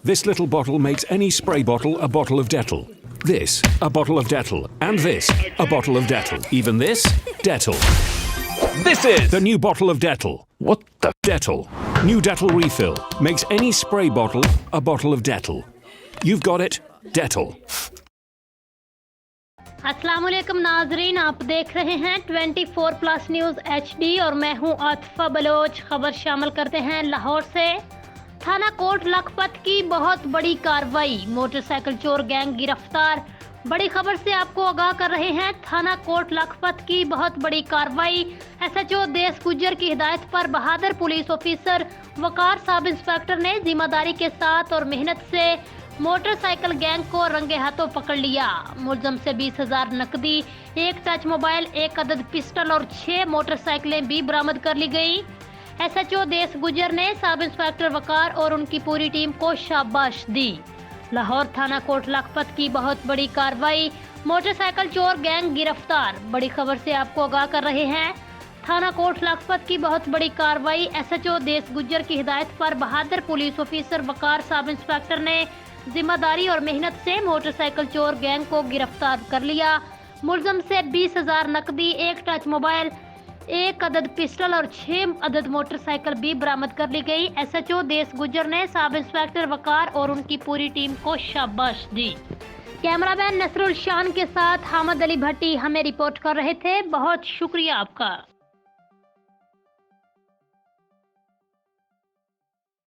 This little bottle makes any spray bottle a bottle of Dettol. This, a bottle of Dettol. And this, a bottle of Dettol. Even this, Dettol. This is The new bottle of Dettol. what the Dettol. New Dettol refill. Makes any spray bottle a bottle of Dettol. You've got it, Dettol. अस्सलाम वालेकुम नाजरीन, आप देख रहे हैं 24+ news HD और मैं हूं आतिफा बलोच। खबर शामिल करते हैं लाहौर से। थाना कोट लखपत की बहुत बड़ी कार्रवाई, मोटरसाइकिल चोर गैंग गिरफ्तार। बड़ी खबर से आपको आगाह कर रहे हैं। थाना कोट लखपत की बहुत बड़ी कार्रवाई। SHO देश गुजर की हिदायत पर बहादुर पुलिस ऑफिसर वकार सब इंस्पेक्टर ने जिम्मेदारी के साथ और मेहनत से मोटरसाइकिल गैंग को रंगे हाथों पकड़ लिया। मुलजम से 20,000 नकदी, 1 टच मोबाइल, 1 अदद पिस्टल और 6 मोटरसाइकिलें भी बरामद कर ली गई। SHO देश गुजर ने सब इंस्पेक्टर वकार और उनकी पूरी टीम को शाबाश दी। लाहौर थाना कोट लखपत की बहुत बड़ी कार्रवाई, मोटरसाइकिल चोर गैंग गिरफ्तार। बड़ी खबर से आपको आगाह कर रहे हैं। थाना कोट लखपत की बहुत बड़ी कार्रवाई। SHO देश गुजर की हिदायत पर बहादुर पुलिस ऑफिसर वकार सब इंस्पेक्टर ने जिम्मेदारी और मेहनत से मोटरसाइकिल चोर गैंग को गिरफ्तार कर लिया। मुलजम से 20,000 नकदी, 1 टच मोबाइल, 1 अदद पिस्टल और 6 अदद मोटरसाइकिल भी बरामद कर ली गई। SHO देश गुजर ने सब इंस्पेक्टर वकार और उनकी पूरी टीम को शाबाश दी। कैमरामैन नसरुल शान के साथ हामिद अली भट्टी हमें रिपोर्ट कर रहे थे। बहुत शुक्रिया आपका।